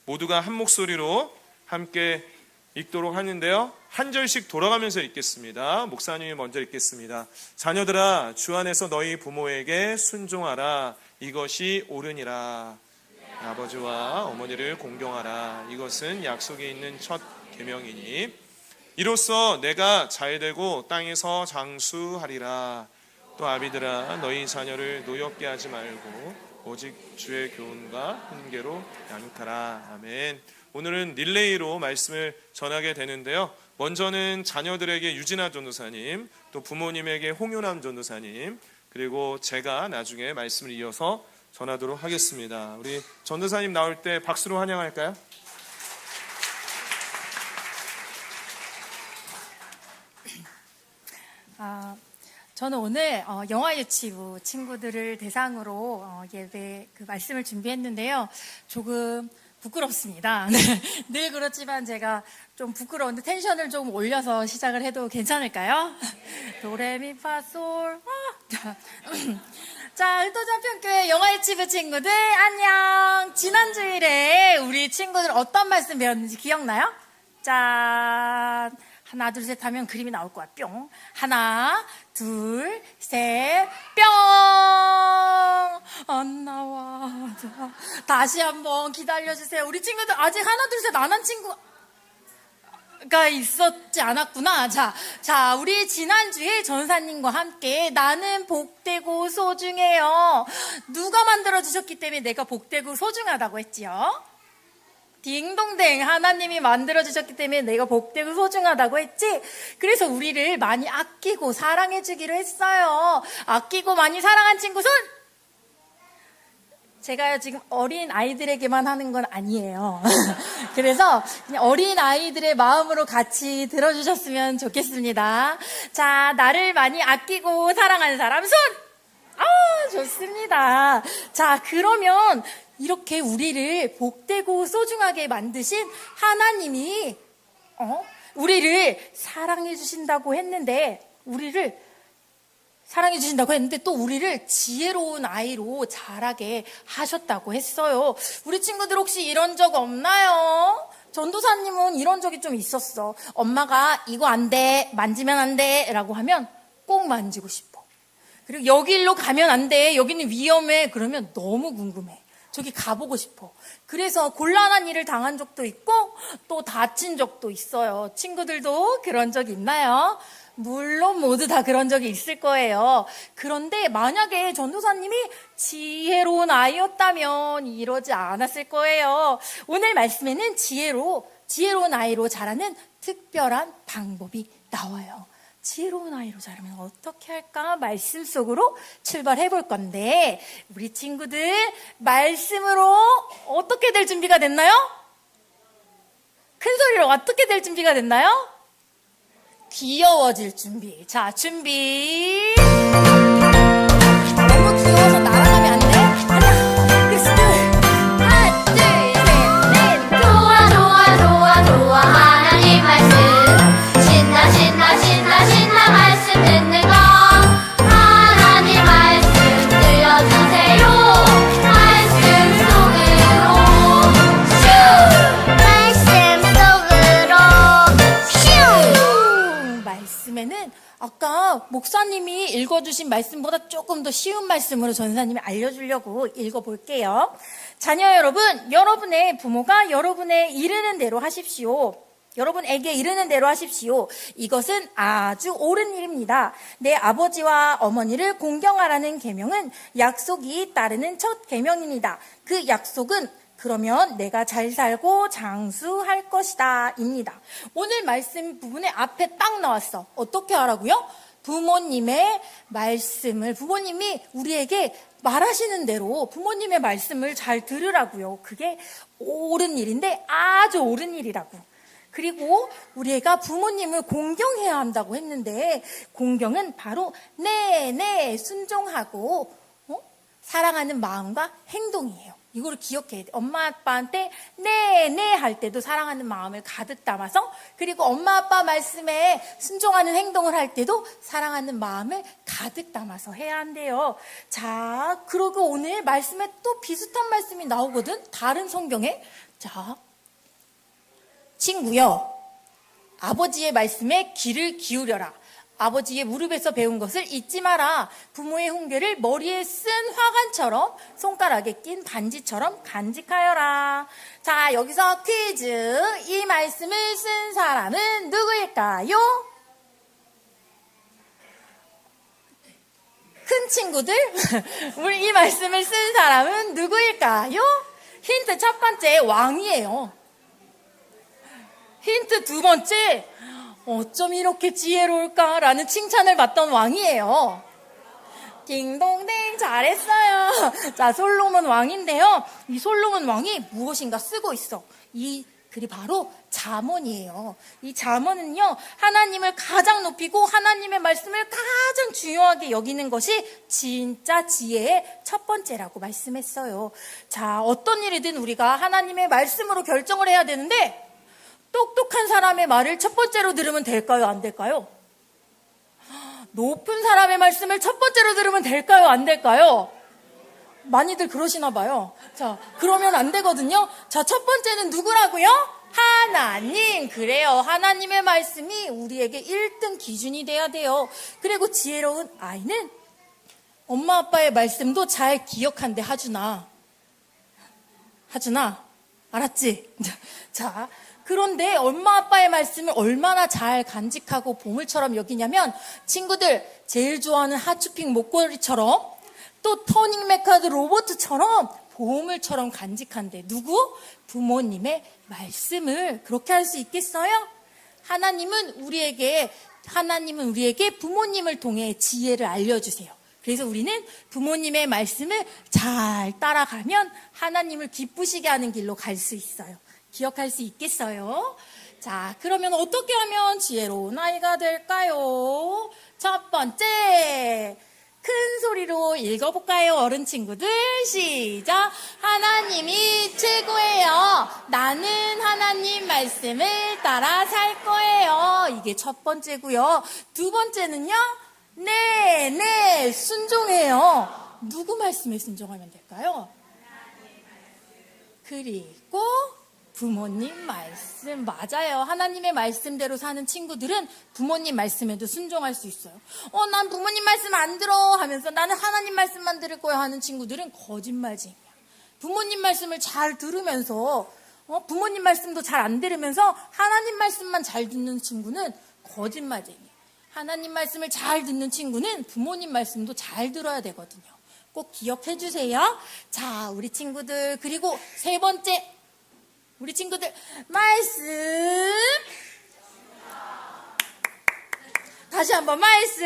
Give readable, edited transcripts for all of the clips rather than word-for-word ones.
모두가 한 목소리로 함께 읽도록 하는데요. 한 절씩 돌아가면서 읽겠습니다. 목사님이 먼저 읽겠습니다. 자녀들아, 주 안에서 너희 부모에게 순종하라. 이것이 옳으니라. 아버지와 어머니를 공경하라. 이것은 약속이 있는 첫 계명이니 이로써 내가 잘되고 땅에서 장수하리라. 또 아비들아, 너희 자녀를 노엽게 하지 말고 오직 주의 교훈과 훈계로 양육하라. 아멘. 오늘은 릴레이로 말씀을 전하게 되는데요. 먼저는 자녀들에게 유진아 전도사님, 또 부모님에게 홍윤남 전도사님, 그리고 제가 나중에 말씀을 이어서 전하도록 하겠습니다. 우리 전도사님 나올 때 박수로 환영할까요? 저는 오늘 영화 유치부 친구들을 대상으로 예배 그 말씀을 준비했는데요. 조금 부끄럽습니다. 네, 늘 그렇지만 제가 좀 부끄러운데 텐션을 좀 올려서 시작을 해도 괜찮을까요? 도레미파솔. 자, 흩어져평교회 영화 유치부 친구들 안녕. 지난 주일에 우리 친구들 어떤 말씀 배웠는지 기억나요? 짠. 하나, 둘, 셋 하면 그림이 나올 거야. 뿅. 하나, 둘, 셋, 뿅. 안 나와. 다시 한번 기다려주세요. 우리 친구들 아직 하나, 둘, 셋 안 한 친구가 있었지 않았구나. 자, 우리 지난주에 전사님과 함께 나는 복되고 소중해요. 누가 만들어주셨기 때문에 내가 복되고 소중하다고 했지요? 딩동댕, 하나님이 만들어주셨기 때문에 내가 복되고 소중하다고 했지. 그래서 우리를 많이 아끼고 사랑해주기로 했어요. 아끼고 많이 사랑한 친구 손! 제가 지금 어린 아이들에게만 하는 건 아니에요. 그래서 그냥 어린 아이들의 마음으로 같이 들어주셨으면 좋겠습니다. 자, 나를 많이 아끼고 사랑하는 사람 손! 좋습니다. 자, 그러면 이렇게 우리를 복되고 소중하게 만드신 하나님이 우리를 사랑해 주신다고 했는데 또 우리를 지혜로운 아이로 자라게 하셨다고 했어요. 우리 친구들 혹시 이런 적 없나요? 전도사님은 이런 적이 좀 있었어. 엄마가 이거 안 돼, 만지면 안 돼 라고 하면 꼭 만지고 싶어. 그리고 여기로 가면 안 돼, 여기는 위험해 그러면 너무 궁금해. 저기 가보고 싶어. 그래서 곤란한 일을 당한 적도 있고 또 다친 적도 있어요. 친구들도 그런 적 있나요? 물론 모두 다 그런 적이 있을 거예요. 그런데 만약에 전도사님이 지혜로운 아이였다면 이러지 않았을 거예요. 오늘 말씀에는 지혜로운 아이로 자라는 특별한 방법이 나와요. 지혜로운 아이로 자라면 어떻게 할까? 말씀 속으로 출발해 볼 건데 우리 친구들 말씀으로 어떻게 될 준비가 됐나요? 큰 소리로 어떻게 될 준비가 됐나요? 귀여워질 준비. 자, 준비. 너무 귀여워서 날아가면 안 돼? 하나, 둘, 셋, 넷. 좋아 하나님 말씀 신나 말씀 듣는 거 하나님 말씀 들려주세요. 말씀 속으로 슝. 말씀에는 아까 목사님이 읽어주신 말씀보다 조금 더 쉬운 말씀으로 전사님이 알려주려고 읽어볼게요. 자녀 여러분, 여러분의 부모가 여러분의 이르는 대로 하십시오. 여러분에게 이르는 대로 하십시오. 이것은 아주 옳은 일입니다. 내 아버지와 어머니를 공경하라는 계명은 약속이 따르는 첫 계명입니다. 그 약속은 그러면 내가 잘 살고 장수할 것이다 입니다. 오늘 말씀 부분에 앞에 딱 나왔어. 어떻게 하라고요? 부모님의 말씀을, 부모님이 우리에게 말하시는 대로 부모님의 말씀을 잘 들으라고요. 그게 옳은 일인데 아주 옳은 일이라고. 그리고 우리가 부모님을 공경해야 한다고 했는데 공경은 바로 네 순종하고 사랑하는 마음과 행동이에요. 이거를 기억해야 돼. 엄마 아빠한테 네, 네 할 때도 사랑하는 마음을 가득 담아서, 그리고 엄마 아빠 말씀에 순종하는 행동을 할 때도 사랑하는 마음을 가득 담아서 해야 한대요. 자, 그리고 오늘 말씀에 또 비슷한 말씀이 나오거든. 다른 성경에. 자, 친구여, 아버지의 말씀에 귀를 기울여라. 아버지의 무릎에서 배운 것을 잊지 마라. 부모의 훈계를 머리에 쓴 화관처럼 손가락에 낀 반지처럼 간직하여라. 자, 여기서 퀴즈. 이 말씀을 쓴 사람은 누구일까요? 큰 친구들, 우리 이 말씀을 쓴 사람은 누구일까요? 힌트 첫 번째, 왕이에요. 힌트 두 번째, 어쩜 이렇게 지혜로울까라는 칭찬을 받던 왕이에요. 딩동댕, 잘했어요. 자, 솔로몬 왕인데요. 이 솔로몬 왕이 무엇인가 쓰고 있어. 이 글이 바로 잠언이에요. 이 잠언은요, 하나님을 가장 높이고 하나님의 말씀을 가장 중요하게 여기는 것이 진짜 지혜의 첫 번째라고 말씀했어요. 자, 어떤 일이든 우리가 하나님의 말씀으로 결정을 해야 되는데, 똑똑한 사람의 말을 첫 번째로 들으면 될까요? 안 될까요? 높은 사람의 말씀을 첫 번째로 들으면 될까요? 안 될까요? 많이들 그러시나 봐요. 자, 그러면 안 되거든요. 자, 첫 번째는 누구라고요? 하나님. 그래요. 하나님의 말씀이 우리에게 1등 기준이 돼야 돼요. 그리고 지혜로운 아이는 엄마 아빠의 말씀도 잘 기억한대. 하준아, 알았지? 자, 그런데 엄마 아빠의 말씀을 얼마나 잘 간직하고 보물처럼 여기냐면, 친구들 제일 좋아하는 하츄핑 목걸이처럼, 또 터닝 메카드 로봇처럼 보물처럼 간직한대. 누구? 부모님의 말씀을. 그렇게 할 수 있겠어요? 하나님은 우리에게 부모님을 통해 지혜를 알려주세요. 그래서 우리는 부모님의 말씀을 잘 따라가면 하나님을 기쁘시게 하는 길로 갈 수 있어요. 기억할 수 있겠어요? 자, 그러면 어떻게 하면 지혜로운 아이가 될까요? 첫 번째, 큰 소리로 읽어볼까요? 어른 친구들, 시작! 하나님이 최고예요. 나는 하나님 말씀을 따라 살 거예요. 이게 첫 번째고요. 두 번째는요, 네, 순종해요. 누구 말씀에 순종하면 될까요? 그리고 부모님 말씀. 맞아요. 하나님의 말씀대로 사는 친구들은 부모님 말씀에도 순종할 수 있어요. 난 부모님 말씀 안 들어 하면서 나는 하나님 말씀만 들을 거야 하는 친구들은 거짓말쟁이야. 부모님 말씀을 잘 들으면서 부모님 말씀도 잘 안 들으면서 하나님 말씀만 잘 듣는 친구는 거짓말쟁이야. 하나님 말씀을 잘 듣는 친구는 부모님 말씀도 잘 들어야 되거든요. 꼭 기억해 주세요. 자, 우리 친구들, 그리고 세 번째, 우리 친구들, 말씀. 다시 한번 말씀.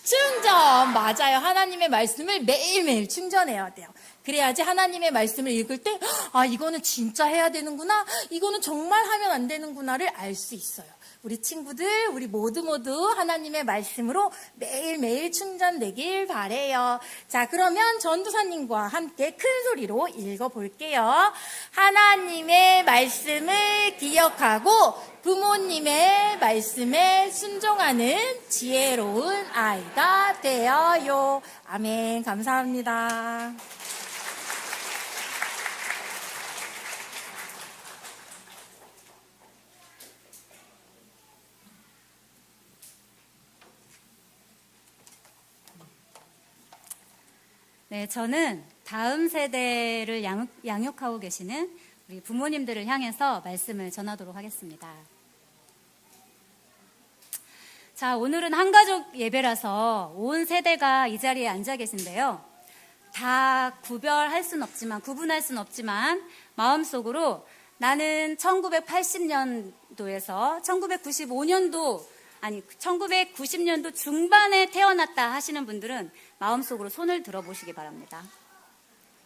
충전. 맞아요. 하나님의 말씀을 매일매일 충전해야 돼요. 그래야지 하나님의 말씀을 읽을 때, 이거는 진짜 해야 되는구나, 이거는 정말 하면 안 되는구나를 알 수 있어요. 우리 친구들, 우리 모두 하나님의 말씀으로 매일매일 충전되길 바래요. 자, 그러면 전도사님과 함께 큰 소리로 읽어볼게요. 하나님의 말씀을 기억하고 부모님의 말씀에 순종하는 지혜로운 아이가 되어요. 아멘. 감사합니다. 네, 저는 다음 세대를 양육하고 계시는 우리 부모님들을 향해서 말씀을 전하도록 하겠습니다. 자, 오늘은 한가족 예배라서 온 세대가 이 자리에 앉아 계신데요. 다 구분할 수는 없지만 마음속으로 나는 1980년도에서 1990년도 중반에 태어났다 하시는 분들은 마음속으로 손을 들어보시기 바랍니다.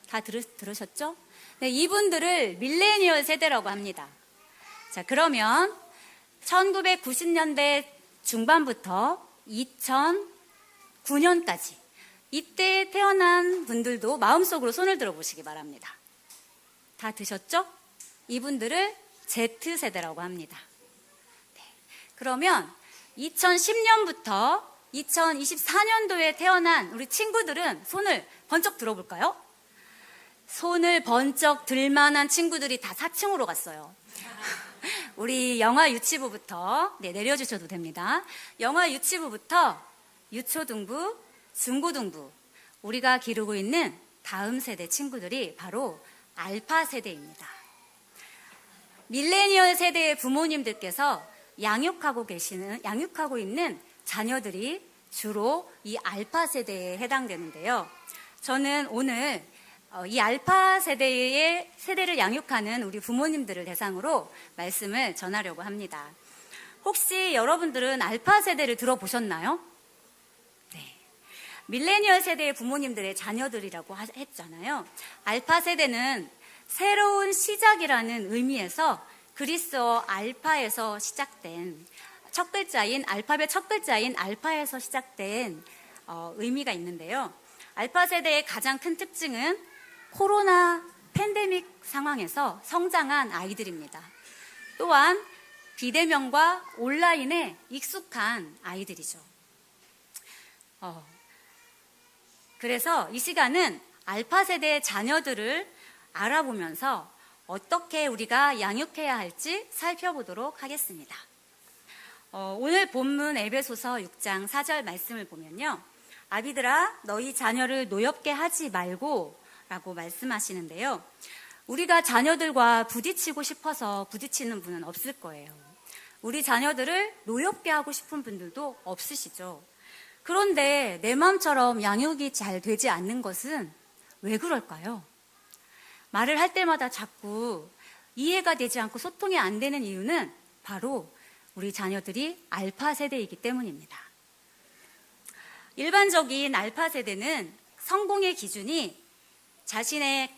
다 들으셨죠? 네, 이분들을 밀레니얼 세대라고 합니다. 자, 그러면 1990년대 중반부터 2009년까지 이때 태어난 분들도 마음속으로 손을 들어보시기 바랍니다. 다 드셨죠? 이분들을 Z세대라고 합니다. 네. 그러면 2010년부터 2024년도에 태어난 우리 친구들은 손을 번쩍 들어볼까요? 손을 번쩍 들만한 친구들이 다 4층으로 갔어요. 우리 영아 유치부부터 내려주셔도 됩니다. 영아 유치부부터 유초등부, 중고등부, 우리가 기르고 있는 다음 세대 친구들이 바로 알파 세대입니다. 밀레니얼 세대의 부모님들께서 양육하고 있는 자녀들이 주로 이 알파 세대에 해당되는데요. 저는 오늘 이 알파 세대를 양육하는 우리 부모님들을 대상으로 말씀을 전하려고 합니다. 혹시 여러분들은 알파 세대를 들어보셨나요? 네. 밀레니얼 세대의 부모님들의 자녀들이라고 했잖아요. 알파 세대는 새로운 시작이라는 의미에서 그리스어 알파에서 시작된 첫 글자인 알파벳 첫 글자인 알파에서 시작된 의미가 있는데요. 알파 세대의 가장 큰 특징은 코로나 팬데믹 상황에서 성장한 아이들입니다. 또한 비대면과 온라인에 익숙한 아이들이죠. 그래서 이 시간은 알파 세대의 자녀들을 알아보면서 어떻게 우리가 양육해야 할지 살펴보도록 하겠습니다. 오늘 본문 에베소서 6장 4절 말씀을 보면요. 아비들아 너희 자녀를 노엽게 하지 말고 라고 말씀하시는데요. 우리가 자녀들과 부딪히고 싶어서 부딪히는 분은 없을 거예요. 우리 자녀들을 노엽게 하고 싶은 분들도 없으시죠. 그런데 내 마음처럼 양육이 잘 되지 않는 것은 왜 그럴까요? 말을 할 때마다 자꾸 이해가 되지 않고 소통이 안 되는 이유는 바로 우리 자녀들이 알파 세대이기 때문입니다. 일반적인 알파 세대는 성공의 기준이 자신의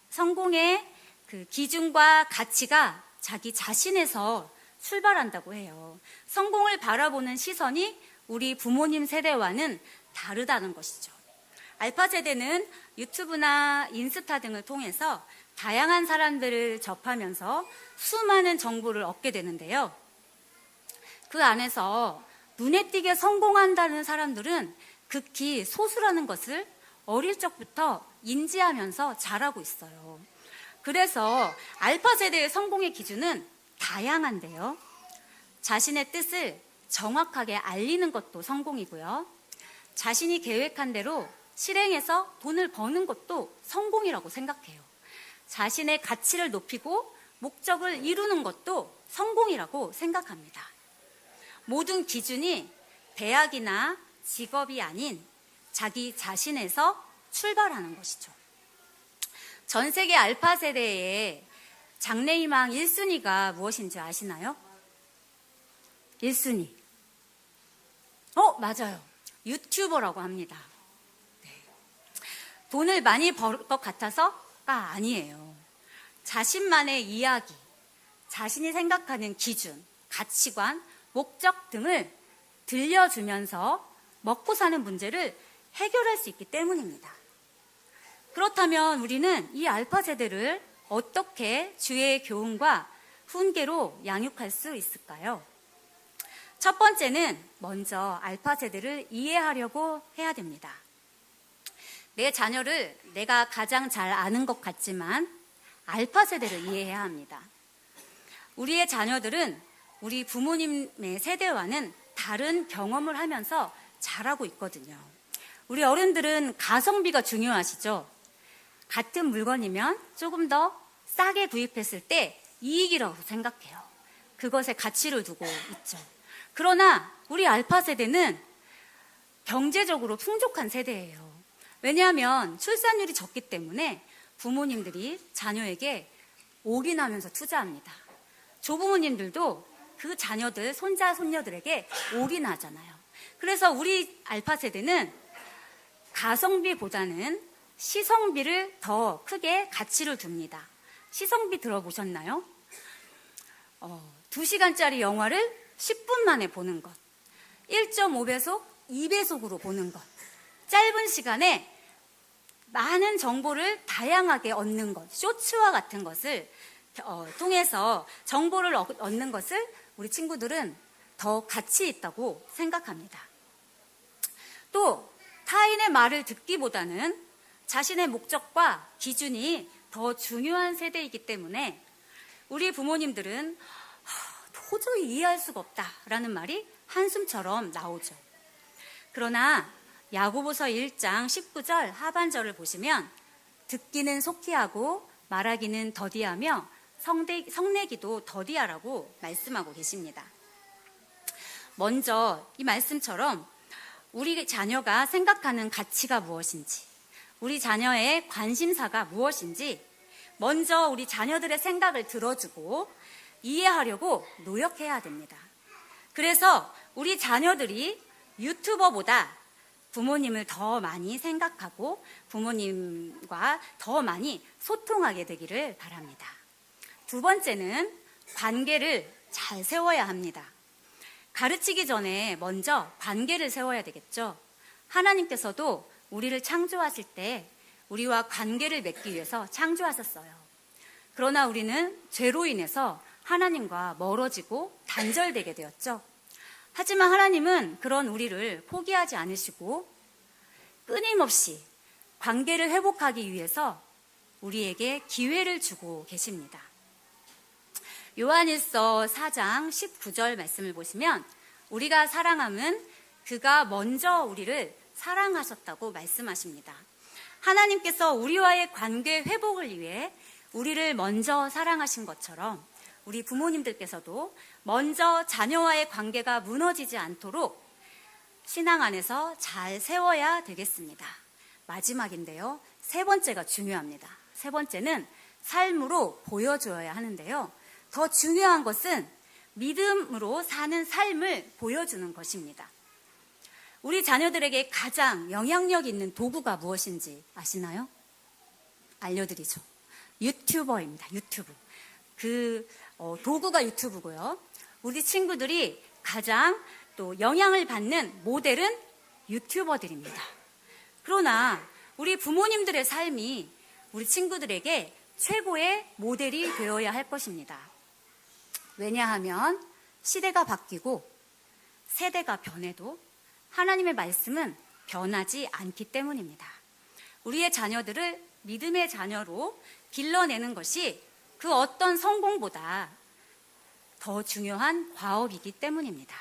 성공의 그 기준과 가치가 자기 자신에서 출발한다고 해요. 성공을 바라보는 시선이 우리 부모님 세대와는 다르다는 것이죠. 알파 세대는 유튜브나 인스타 등을 통해서 다양한 사람들을 접하면서 수많은 정보를 얻게 되는데요. 그 안에서 눈에 띄게 성공한다는 사람들은 극히 소수라는 것을 어릴 적부터 인지하면서 자라고 있어요. 그래서 알파 세대의 성공의 기준은 다양한데요. 자신의 뜻을 정확하게 알리는 것도 성공이고요. 자신이 계획한 대로 실행해서 돈을 버는 것도 성공이라고 생각해요. 자신의 가치를 높이고 목적을 이루는 것도 성공이라고 생각합니다. 모든 기준이 대학이나 직업이 아닌 자기 자신에서 출발하는 것이죠. 전 세계 알파 세대의 장래희망 1순위가 무엇인지 아시나요? 1순위. 맞아요. 유튜버라고 합니다. 네. 돈을 많이 벌 것 같아서가 아니에요. 자신만의 이야기, 자신이 생각하는 기준, 가치관, 목적 등을 들려주면서 먹고 사는 문제를 해결할 수 있기 때문입니다. 그렇다면 우리는 이 알파 세대를 어떻게 주의 교훈과 훈계로 양육할 수 있을까요? 첫 번째는 먼저 알파 세대를 이해하려고 해야 됩니다. 내 자녀를 내가 가장 잘 아는 것 같지만 알파 세대를 이해해야 합니다. 우리의 자녀들은 우리 부모님의 세대와는 다른 경험을 하면서 자라고 있거든요. 우리 어른들은 가성비가 중요하시죠? 같은 물건이면 조금 더 싸게 구입했을 때 이익이라고 생각해요. 그것에 가치를 두고 있죠. 그러나 우리 알파 세대는 경제적으로 풍족한 세대예요. 왜냐하면 출산율이 적기 때문에 부모님들이 자녀에게 올인하면서 투자합니다. 조부모님들도 그 자녀들, 손자, 손녀들에게 올인하잖아요. 그래서 우리 알파 세대는 가성비보다는 시성비를 더 크게 가치를 둡니다. 시성비 들어보셨나요? 2시간짜리 영화를 10분 만에 보는 것, 1.5배속, 2배속으로 보는 것, 짧은 시간에 많은 정보를 다양하게 얻는 것, 쇼츠와 같은 것을 통해서 정보를 얻는 것을 우리 친구들은 더 가치 있다고 생각합니다. 또 타인의 말을 듣기보다는 자신의 목적과 기준이 더 중요한 세대이기 때문에 우리 부모님들은 도저히 이해할 수가 없다라는 말이 한숨처럼 나오죠. 그러나 야고보서 1장 19절 하반절을 보시면 듣기는 속히 하고 말하기는 더디하며 성내기도 더디하라고 말씀하고 계십니다. 먼저 이 말씀처럼 우리 자녀가 생각하는 가치가 무엇인지, 우리 자녀의 관심사가 무엇인지 먼저 우리 자녀들의 생각을 들어주고 이해하려고 노력해야 됩니다. 그래서 우리 자녀들이 유튜버보다 부모님을 더 많이 생각하고 부모님과 더 많이 소통하게 되기를 바랍니다. 두 번째는 관계를 잘 세워야 합니다. 가르치기 전에 먼저 관계를 세워야 되겠죠. 하나님께서도 우리를 창조하실 때 우리와 관계를 맺기 위해서 창조하셨어요. 그러나 우리는 죄로 인해서 하나님과 멀어지고 단절되게 되었죠. 하지만 하나님은 그런 우리를 포기하지 않으시고 끊임없이 관계를 회복하기 위해서 우리에게 기회를 주고 계십니다. 요한일서 4장 19절 말씀을 보시면 우리가 사랑함은 그가 먼저 우리를 사랑하셨다고 말씀하십니다. 하나님께서 우리와의 관계 회복을 위해 우리를 먼저 사랑하신 것처럼 우리 부모님들께서도 먼저 자녀와의 관계가 무너지지 않도록 신앙 안에서 잘 세워야 되겠습니다. 마지막인데요. 세 번째가 중요합니다. 세 번째는 삶으로 보여줘야 하는데요. 더 중요한 것은 믿음으로 사는 삶을 보여주는 것입니다. 우리 자녀들에게 가장 영향력 있는 도구가 무엇인지 아시나요? 알려드리죠. 유튜버입니다. 유튜브. 도구가 유튜브고요. 우리 친구들이 가장 또 영향을 받는 모델은 유튜버들입니다. 그러나 우리 부모님들의 삶이 우리 친구들에게 최고의 모델이 되어야 할 것입니다. 왜냐하면 시대가 바뀌고 세대가 변해도 하나님의 말씀은 변하지 않기 때문입니다. 우리의 자녀들을 믿음의 자녀로 길러내는 것이 그 어떤 성공보다 더 중요한 과업이기 때문입니다.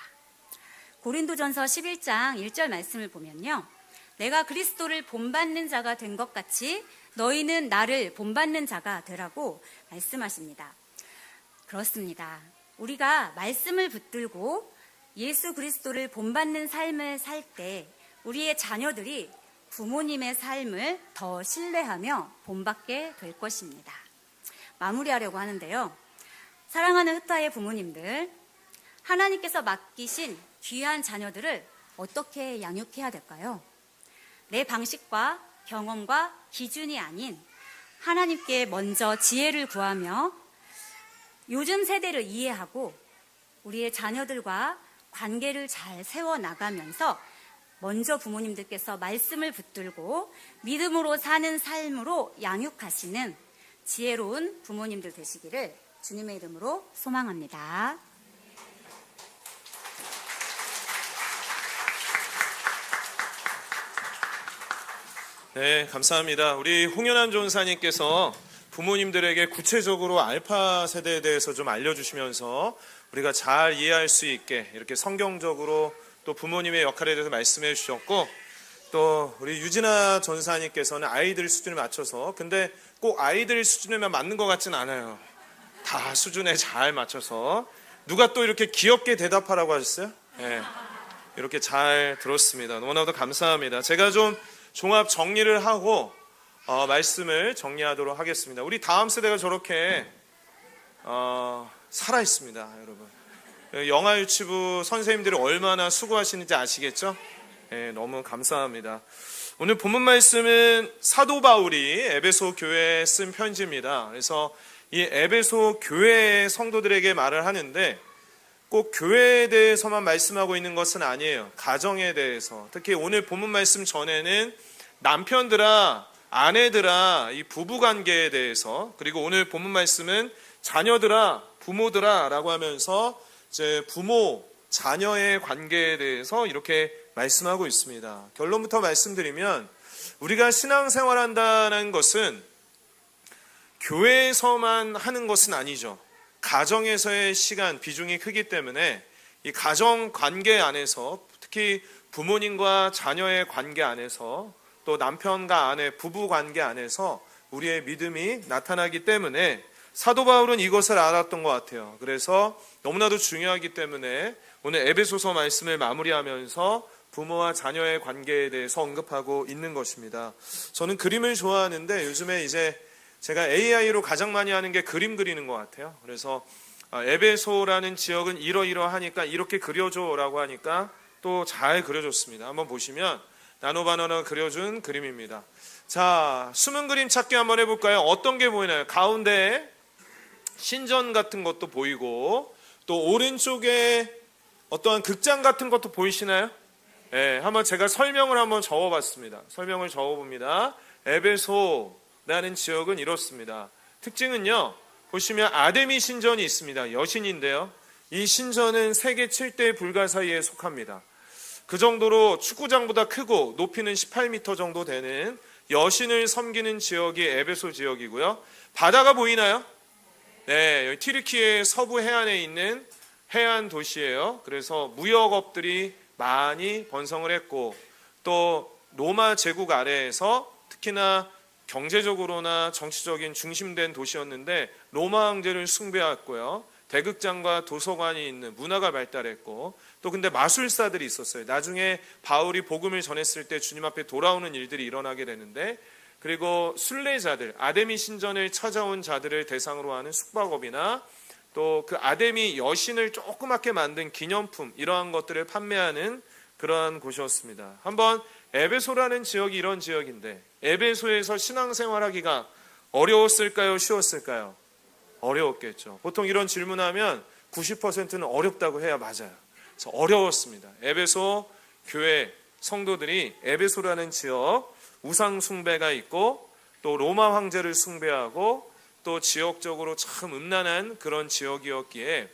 고린도전서 11장 1절 말씀을 보면요. 내가 그리스도를 본받는 자가 된 것 같이 너희는 나를 본받는 자가 되라고 말씀하십니다. 그렇습니다. 우리가 말씀을 붙들고 예수 그리스도를 본받는 삶을 살 때 우리의 자녀들이 부모님의 삶을 더 신뢰하며 본받게 될 것입니다. 마무리하려고 하는데요. 사랑하는 흩타의 부모님들, 하나님께서 맡기신 귀한 자녀들을 어떻게 양육해야 될까요? 내 방식과 경험과 기준이 아닌 하나님께 먼저 지혜를 구하며 요즘 세대를 이해하고 우리의 자녀들과 관계를 잘 세워나가면서 먼저 부모님들께서 말씀을 붙들고 믿음으로 사는 삶으로 양육하시는 지혜로운 부모님들 되시기를 주님의 이름으로 소망합니다. 네, 감사합니다. 우리 홍연한 전사님께서 부모님들에게 구체적으로 알파 세대에 대해서 좀 알려주시면서 우리가 잘 이해할 수 있게 이렇게 성경적으로 또 부모님의 역할에 대해서 말씀해 주셨고, 또 우리 유진아 전사님께서는 아이들 수준에 맞춰서, 근데 꼭 아이들 수준에만 맞는 것 같지는 않아요. 다 수준에 잘 맞춰서. 누가 또 이렇게 귀엽게 대답하라고 하셨어요? 네, 이렇게 잘 들었습니다. 너무나도 감사합니다. 제가 좀 종합 정리를 하고 말씀을 정리하도록 하겠습니다. 우리 다음 세대가 저렇게 살아있습니다, 여러분. 영아 유치부 선생님들이 얼마나 수고하시는지 아시겠죠? 네, 너무 감사합니다. 오늘 본문 말씀은 사도 바울이 에베소 교회에 쓴 편지입니다. 그래서 이 에베소 교회의 성도들에게 말을 하는데 꼭 교회에 대해서만 말씀하고 있는 것은 아니에요. 가정에 대해서. 특히 오늘 본문 말씀 전에는 남편들아 아내들아, 이 부부 관계에 대해서, 그리고 오늘 본문 말씀은 자녀들아, 부모들아 라고 하면서 이제 부모, 자녀의 관계에 대해서 이렇게 말씀하고 있습니다. 결론부터 말씀드리면 우리가 신앙생활 한다는 것은 교회에서만 하는 것은 아니죠. 가정에서의 시간, 비중이 크기 때문에 이 가정 관계 안에서, 특히 부모님과 자녀의 관계 안에서, 또 남편과 아내, 부부 관계 안에서 우리의 믿음이 나타나기 때문에 사도 바울은 이것을 알았던 것 같아요. 그래서 너무나도 중요하기 때문에 오늘 에베소서 말씀을 마무리하면서 부모와 자녀의 관계에 대해서 언급하고 있는 것입니다. 저는 그림을 좋아하는데 요즘에 이제 제가 AI로 가장 많이 하는 게 그림 그리는 것 같아요. 그래서 에베소라는 지역은 이러이러하니까 이렇게 그려줘라고 하니까 또 잘 그려줬습니다. 한번 보시면 나노바나나 그려준 그림입니다. 자, 숨은 그림 찾기 한번 해볼까요? 어떤 게 보이나요? 가운데 신전 같은 것도 보이고 또 오른쪽에 어떠한 극장 같은 것도 보이시나요? 네, 한번 제가 설명을 한번 적어봤습니다. 설명을 적어봅니다. 에베소라는 지역은 이렇습니다. 특징은요, 보시면 아데미 신전이 있습니다. 여신인데요. 이 신전은 세계 7대 불가사의에 속합니다. 그 정도로 축구장보다 크고 높이는 18m 정도 되는 여신을 섬기는 지역이 에베소 지역이고요. 바다가 보이나요? 네, 여기 튀르키예 서부 해안에 있는 해안 도시예요. 그래서 무역업들이 많이 번성을 했고 또 로마 제국 아래에서 특히나 경제적으로나 정치적인 중심된 도시였는데 로마 황제를 숭배했고요. 대극장과 도서관이 있는 문화가 발달했고 또 근데 마술사들이 있었어요. 나중에 바울이 복음을 전했을 때 주님 앞에 돌아오는 일들이 일어나게 되는데, 그리고 순례자들, 아데미 신전을 찾아온 자들을 대상으로 하는 숙박업이나 또 그 아데미 여신을 조그맣게 만든 기념품, 이러한 것들을 판매하는 그러한 곳이었습니다. 한번 에베소라는 지역이 이런 지역인데 에베소에서 신앙생활하기가 어려웠을까요? 쉬웠을까요? 어려웠겠죠. 보통 이런 질문하면 90%는 어렵다고 해야 맞아요. 그래서 어려웠습니다. 에베소 교회 성도들이 에베소라는 지역 우상 숭배가 있고 또 로마 황제를 숭배하고 또 지역적으로 참 음란한 그런 지역이었기에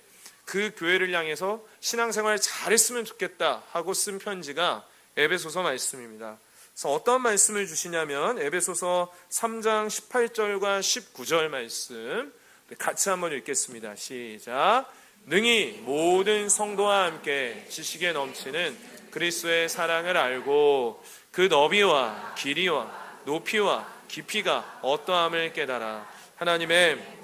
그 교회를 향해서 신앙생활 잘했으면 좋겠다 하고 쓴 편지가 에베소서 말씀입니다. 그래서 어떤 말씀을 주시냐면 에베소서 3장 18절과 19절 말씀 같이 한번 읽겠습니다. 시작. 능히 모든 성도와 함께 지식에 넘치는 그리스도의 사랑을 알고 그 너비와 길이와 높이와 깊이가 어떠함을 깨달아 하나님의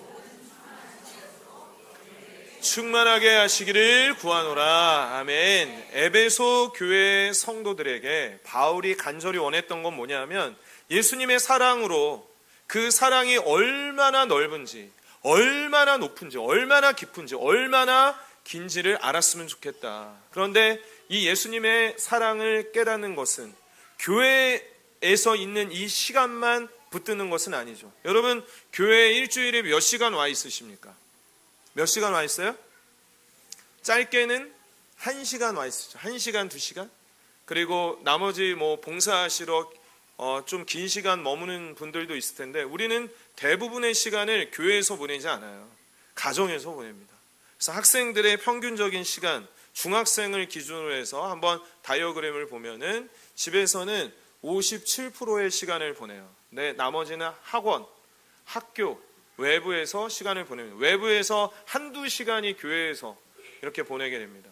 충만하게 하시기를 구하노라. 아멘. 에베소 교회 성도들에게 바울이 간절히 원했던 건 뭐냐면 예수님의 사랑으로 그 사랑이 얼마나 넓은지, 얼마나 높은지, 얼마나 깊은지, 얼마나 긴지를 알았으면 좋겠다. 그런데 이 예수님의 사랑을 깨닫는 것은 교회에서 있는 이 시간만 붙드는 것은 아니죠. 여러분, 교회에 일주일에 몇 시간 와 있으십니까? 몇 시간 와 있어요? 짧게는 1시간 와 있으죠. 1시간, 2시간? 그리고 나머지 뭐 봉사하시러 좀 긴 시간 머무는 분들도 있을 텐데 우리는 대부분의 시간을 교회에서 보내지 않아요. 가정에서 보냅니다. 그래서 학생들의 평균적인 시간, 중학생을 기준으로 해서 한번 다이어그램을 보면은 집에서는 57%의 시간을 보내요. 네, 나머지는 학원, 학교, 외부에서 시간을 보냅니다. 외부에서 한두 시간이 교회에서 이렇게 보내게 됩니다.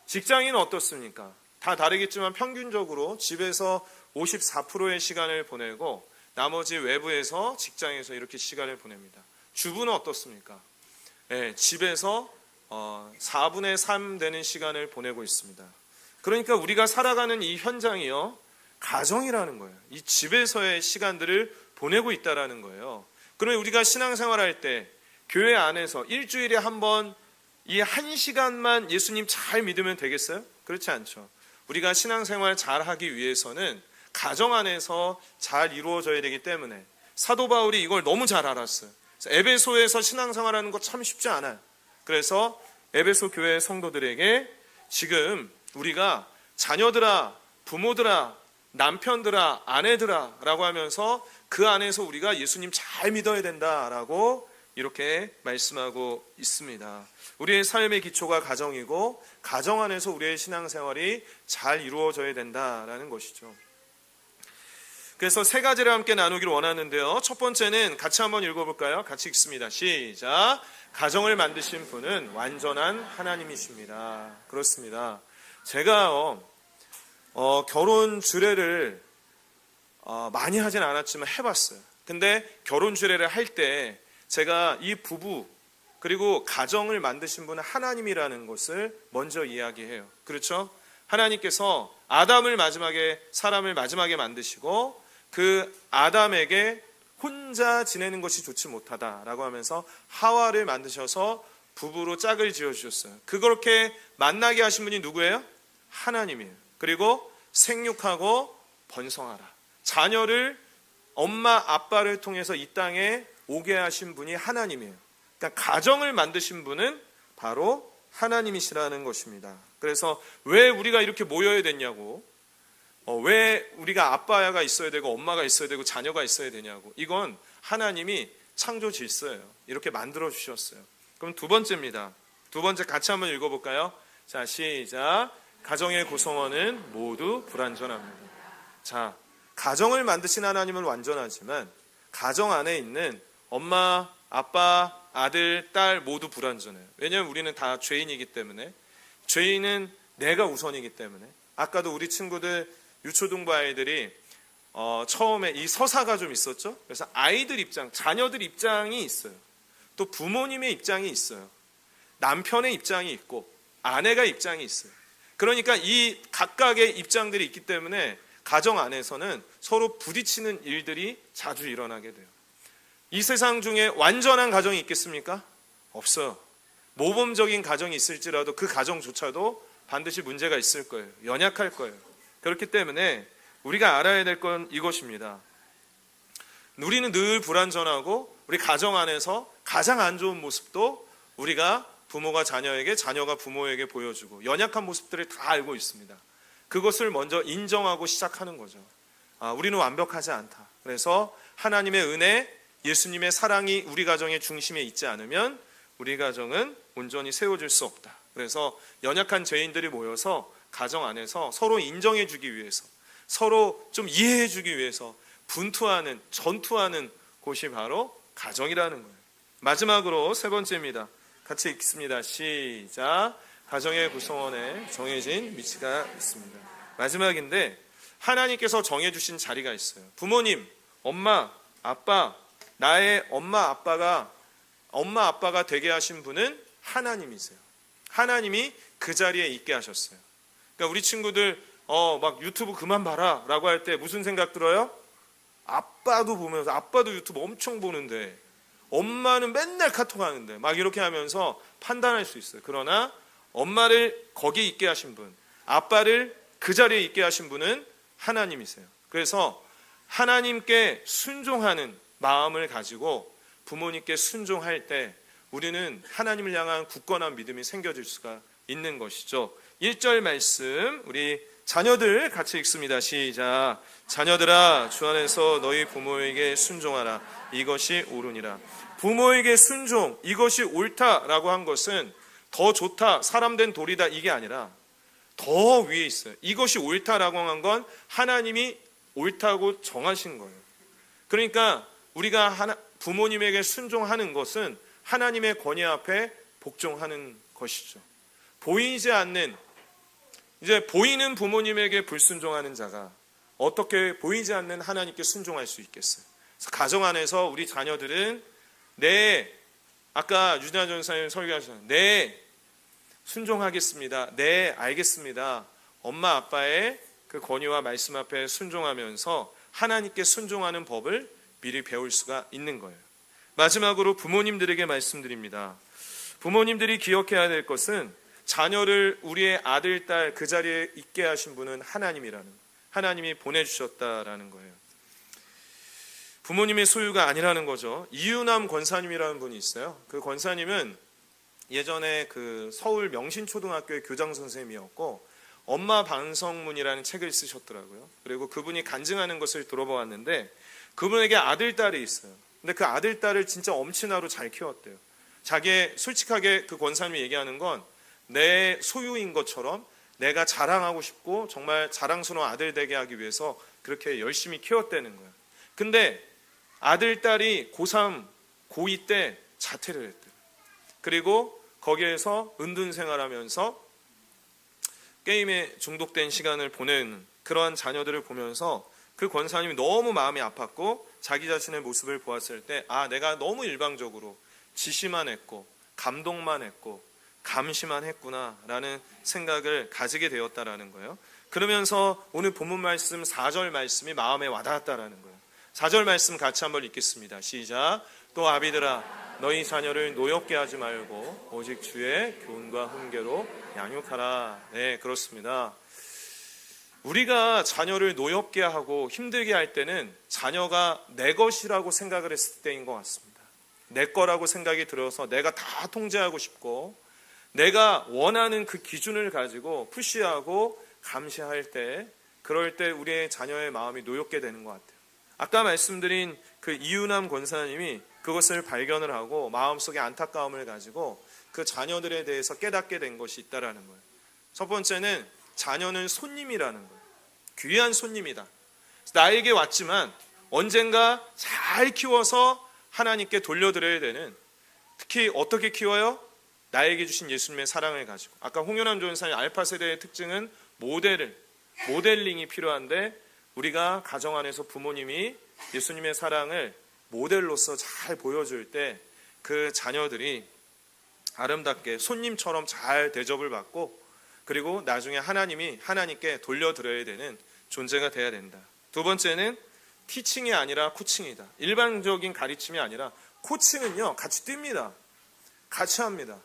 직장인은 어떻습니까? 다 다르겠지만 평균적으로 집에서 54%의 시간을 보내고 나머지 외부에서 직장에서 이렇게 시간을 보냅니다. 주부는 어떻습니까? 네, 집에서 4분의 3 되는 시간을 보내고 있습니다. 그러니까 우리가 살아가는 이 현장이요, 가정이라는 거예요. 이 집에서의 시간들을 보내고 있다라는 거예요. 그러면 우리가 신앙생활할 때 교회 안에서 일주일에 한 번 이 1시간만 예수님 잘 믿으면 되겠어요? 그렇지 않죠. 우리가 신앙생활 잘 하기 위해서는 가정 안에서 잘 이루어져야 되기 때문에 사도 바울이 이걸 너무 잘 알았어요. 에베소에서 신앙생활하는 거 참 쉽지 않아요. 그래서 에베소 교회 성도들에게 지금 우리가 자녀들아, 부모들아, 남편들아, 아내들아 라고 하면서 그 안에서 우리가 예수님 잘 믿어야 된다라고 이렇게 말씀하고 있습니다. 우리의 삶의 기초가 가정이고 가정 안에서 우리의 신앙생활이 잘 이루어져야 된다라는 것이죠. 그래서 세 가지를 함께 나누기를 원하는데요. 첫 번째는 같이 한번 읽어볼까요? 같이 읽습니다. 시작. 가정을 만드신 분은 완전한 하나님이십니다. 그렇습니다. 제가 결혼 주례를 많이 하진 않았지만 해봤어요. 근데 결혼 주례를 할 때 제가 이 부부 그리고 가정을 만드신 분은 하나님이라는 것을 먼저 이야기해요. 그렇죠? 하나님께서 사람을 마지막에 만드시고 그 아담에게 혼자 지내는 것이 좋지 못하다라고 하면서 하와를 만드셔서 부부로 짝을 지어주셨어요. 그렇게 만나게 하신 분이 누구예요? 하나님이에요. 그리고 생육하고 번성하라. 자녀를 엄마 아빠를 통해서 이 땅에 오게 하신 분이 하나님이에요. 그러니까 가정을 만드신 분은 바로 하나님이시라는 것입니다. 그래서 왜 우리가 이렇게 모여야 됐냐고, 왜 우리가 아빠가 있어야 되고 엄마가 있어야 되고 자녀가 있어야 되냐고, 이건 하나님이 창조 질서예요. 이렇게 만들어 주셨어요. 그럼 두 번째입니다. 두 번째 같이 한번 읽어볼까요? 자, 시작. 가정의 구성원은 모두 불완전합니다. 자, 가정을 만드신 하나님은 완전하지만 가정 안에 있는 엄마, 아빠, 아들, 딸 모두 불완전해요. 왜냐하면 우리는 다 죄인이기 때문에, 죄인은 내가 우선이기 때문에. 아까도 우리 친구들 유초등부 아이들이 처음에 이 서사가 좀 있었죠. 그래서 아이들 입장, 자녀들 입장이 있어요. 또 부모님의 입장이 있어요. 남편의 입장이 있고 아내가 입장이 있어요. 그러니까 이 각각의 입장들이 있기 때문에 가정 안에서는 서로 부딪히는 일들이 자주 일어나게 돼요. 이 세상 중에 완전한 가정이 있겠습니까? 없어요. 모범적인 가정이 있을지라도 그 가정조차도 반드시 문제가 있을 거예요. 연약할 거예요. 그렇기 때문에 우리가 알아야 될 건 이것입니다. 우리는 늘 불완전하고 우리 가정 안에서 가장 안 좋은 모습도 우리가 부모가 자녀에게, 자녀가 부모에게 보여주고 연약한 모습들을 다 알고 있습니다. 그것을 먼저 인정하고 시작하는 거죠. 우리는 완벽하지 않다. 그래서 하나님의 은혜, 예수님의 사랑이 우리 가정의 중심에 있지 않으면 우리 가정은 온전히 세워질 수 없다. 그래서 연약한 죄인들이 모여서 가정 안에서 서로 인정해 주기 위해서, 서로 좀 이해해 주기 위해서 분투하는, 전투하는 곳이 바로 가정이라는 거예요. 마지막으로 세 번째입니다. 같이 읽습니다. 시작. 가정의 구성원에 정해진 위치가 있습니다. 마지막인데 하나님께서 정해주신 자리가 있어요. 부모님, 엄마, 아빠, 나의 엄마 아빠가 되게 하신 분은 하나님이세요. 하나님이 그 자리에 있게 하셨어요. 그러니까 우리 친구들 막 유튜브 그만 봐라 라고 할 때 무슨 생각 들어요? 아빠도 보면서, 아빠도 유튜브 엄청 보는데 엄마는 맨날 카톡 하는데 막 이렇게 하면서 판단할 수 있어요. 그러나 엄마를 거기 있게 하신 분, 아빠를 그 자리에 있게 하신 분은 하나님이세요. 그래서 하나님께 순종하는 마음을 가지고 부모님께 순종할 때 우리는 하나님을 향한 굳건한 믿음이 생겨질 수가 있는 것이죠. 1절 말씀 우리 자녀들 같이 읽습니다. 시작. 자녀들아 주 안에서 너희 부모에게 순종하라. 이것이 옳으니라. 부모에게 순종, 이것이 옳다라고 한 것은 더 좋다, 사람 된 도리다 이게 아니라 더 위에 있어요. 이것이 옳다라고 한 건 하나님이 옳다고 정하신 거예요. 그러니까 우리가 부모님에게 순종하는 것은 하나님의 권위 앞에 복종하는 것이죠. 보이지 않는, 이제 보이는 부모님에게 불순종하는 자가 어떻게 보이지 않는 하나님께 순종할 수 있겠어요? 그래서 가정 안에서 우리 자녀들은 아까 유진아 전사님 설교하셨잖아요. 네, 순종하겠습니다. 네, 알겠습니다. 엄마 아빠의 그 권위와 말씀 앞에 순종하면서 하나님께 순종하는 법을 미리 배울 수가 있는 거예요. 마지막으로 부모님들에게 말씀드립니다. 부모님들이 기억해야 될 것은 자녀를 우리의 아들, 딸 그 자리에 있게 하신 분은 하나님이 보내주셨다라는 거예요. 부모님의 소유가 아니라는 거죠. 이유남 권사님이라는 분이 있어요. 그 권사님은 예전에 그 서울 명신초등학교의 교장 선생님이었고 엄마 반성문이라는 책을 쓰셨더라고요. 그리고 그분이 간증하는 것을 들어보았는데 그분에게 아들, 딸이 있어요. 근데 그 아들, 딸을 진짜 엄친아로 잘 키웠대요. 자기의 솔직하게 그 권사님이 얘기하는 건 내 소유인 것처럼 내가 자랑하고 싶고 정말 자랑스러운 아들 되게 하기 위해서 그렇게 열심히 키웠다는 거예요. 근데 아들, 딸이 고3, 고2 때 자퇴를 했대요. 그리고 거기에서 은둔 생활하면서 게임에 중독된 시간을 보내는 그러한 자녀들을 보면서 그 권사님이 너무 마음이 아팠고 자기 자신의 모습을 보았을 때 내가 너무 일방적으로 지시만 했고 감동만 했고 감시만 했구나라는 생각을 가지게 되었다라는 거예요. 그러면서 오늘 본문 말씀 4절 말씀이 마음에 와닿았다라는 거예요. 4절 말씀 같이 한번 읽겠습니다. 시작. 또 아비들아 너희 자녀를 노엽게 하지 말고 오직 주의 교훈과 훈계로 양육하라. 네, 그렇습니다. 우리가 자녀를 노엽게 하고 힘들게 할 때는 자녀가 내 것이라고 생각을 했을 때인 것 같습니다. 내 거라고 생각이 들어서 내가 다 통제하고 싶고 내가 원하는 그 기준을 가지고 푸시하고 감시할 때, 그럴 때 우리의 자녀의 마음이 노엽게 되는 것 같아요. 아까 말씀드린 그 이윤남 권사님이 그것을 발견을 하고 마음속에 안타까움을 가지고 그 자녀들에 대해서 깨닫게 된 것이 있다라는 거예요. 첫 번째는 자녀는 손님이라는 거예요. 귀한 손님이다. 나에게 왔지만 언젠가 잘 키워서 하나님께 돌려드려야 되는, 특히 어떻게 키워요? 나에게 주신 예수님의 사랑을 가지고. 아까 홍윤남 전사님 알파 세대의 특징은 모델링이 필요한데 우리가 가정 안에서 부모님이 예수님의 사랑을 모델로서 잘 보여줄 때 그 자녀들이 아름답게 손님처럼 잘 대접을 받고 그리고 나중에 하나님께 돌려드려야 되는 존재가 돼야 된다. 두 번째는 티칭이 아니라 코칭이다. 일반적인 가르침이 아니라 코칭은요 같이 뜁니다. 같이 합니다.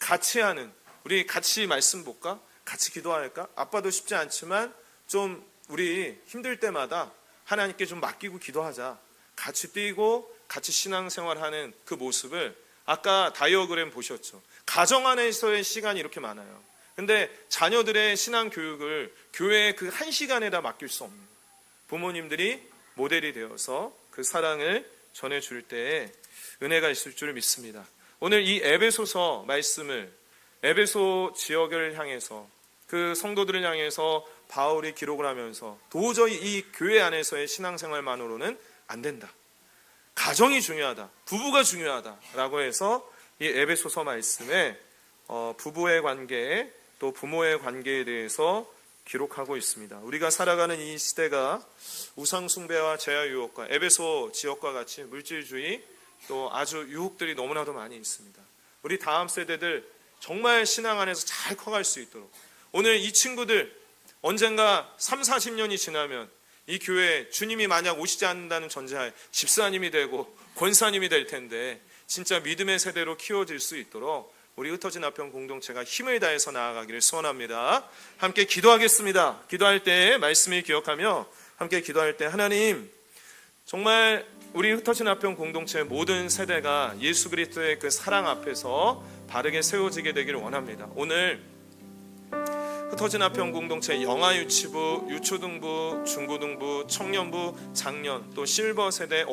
같이 하는, 우리 같이 말씀 볼까? 같이 기도할까? 아빠도 쉽지 않지만 좀 우리 힘들 때마다 하나님께 좀 맡기고 기도하자. 같이 뛰고 같이 신앙생활하는 그 모습을 아까 다이어그램 보셨죠? 가정 안에서의 시간이 이렇게 많아요. 근데 자녀들의 신앙 교육을 교회의 그 한 시간에다 맡길 수 없는 부모님들이 모델이 되어서 그 사랑을 전해줄 때에 은혜가 있을 줄 믿습니다. 오늘 이 에베소서 말씀을 에베소 지역을 향해서 그 성도들을 향해서 바울이 기록을 하면서 도저히 이 교회 안에서의 신앙생활만으로는 안 된다. 가정이 중요하다. 부부가 중요하다라고 해서 이 에베소서 말씀에 부부의 관계 또 부모의 관계에 대해서 기록하고 있습니다. 우리가 살아가는 이 시대가 우상숭배와 제야유혹과 에베소 지역과 같이 물질주의 또 아주 유혹들이 너무나도 많이 있습니다. 우리 다음 세대들 정말 신앙 안에서 잘 커갈 수 있도록 오늘 이 친구들 언젠가 3, 40년이 지나면 이 교회에 주님이 만약 오시지 않는다는 전제하에 집사님이 되고 권사님이 될 텐데 진짜 믿음의 세대로 키워질 수 있도록 우리 흩어진 아편 공동체가 힘을 다해서 나아가기를 소원합니다. 함께 기도하겠습니다. 기도할 때 말씀을 기억하며 함께 기도할 때 하나님 정말 우리 흩어진 아편 공동체의 모든 세대가 예수 그리스도의 그 사랑 앞에서 바르게 세워지게 되기를 원합니다. 오늘 흩어진 아편 공동체 영아유치부, 유초등부, 중고등부, 청년부, 장년 또 실버 세대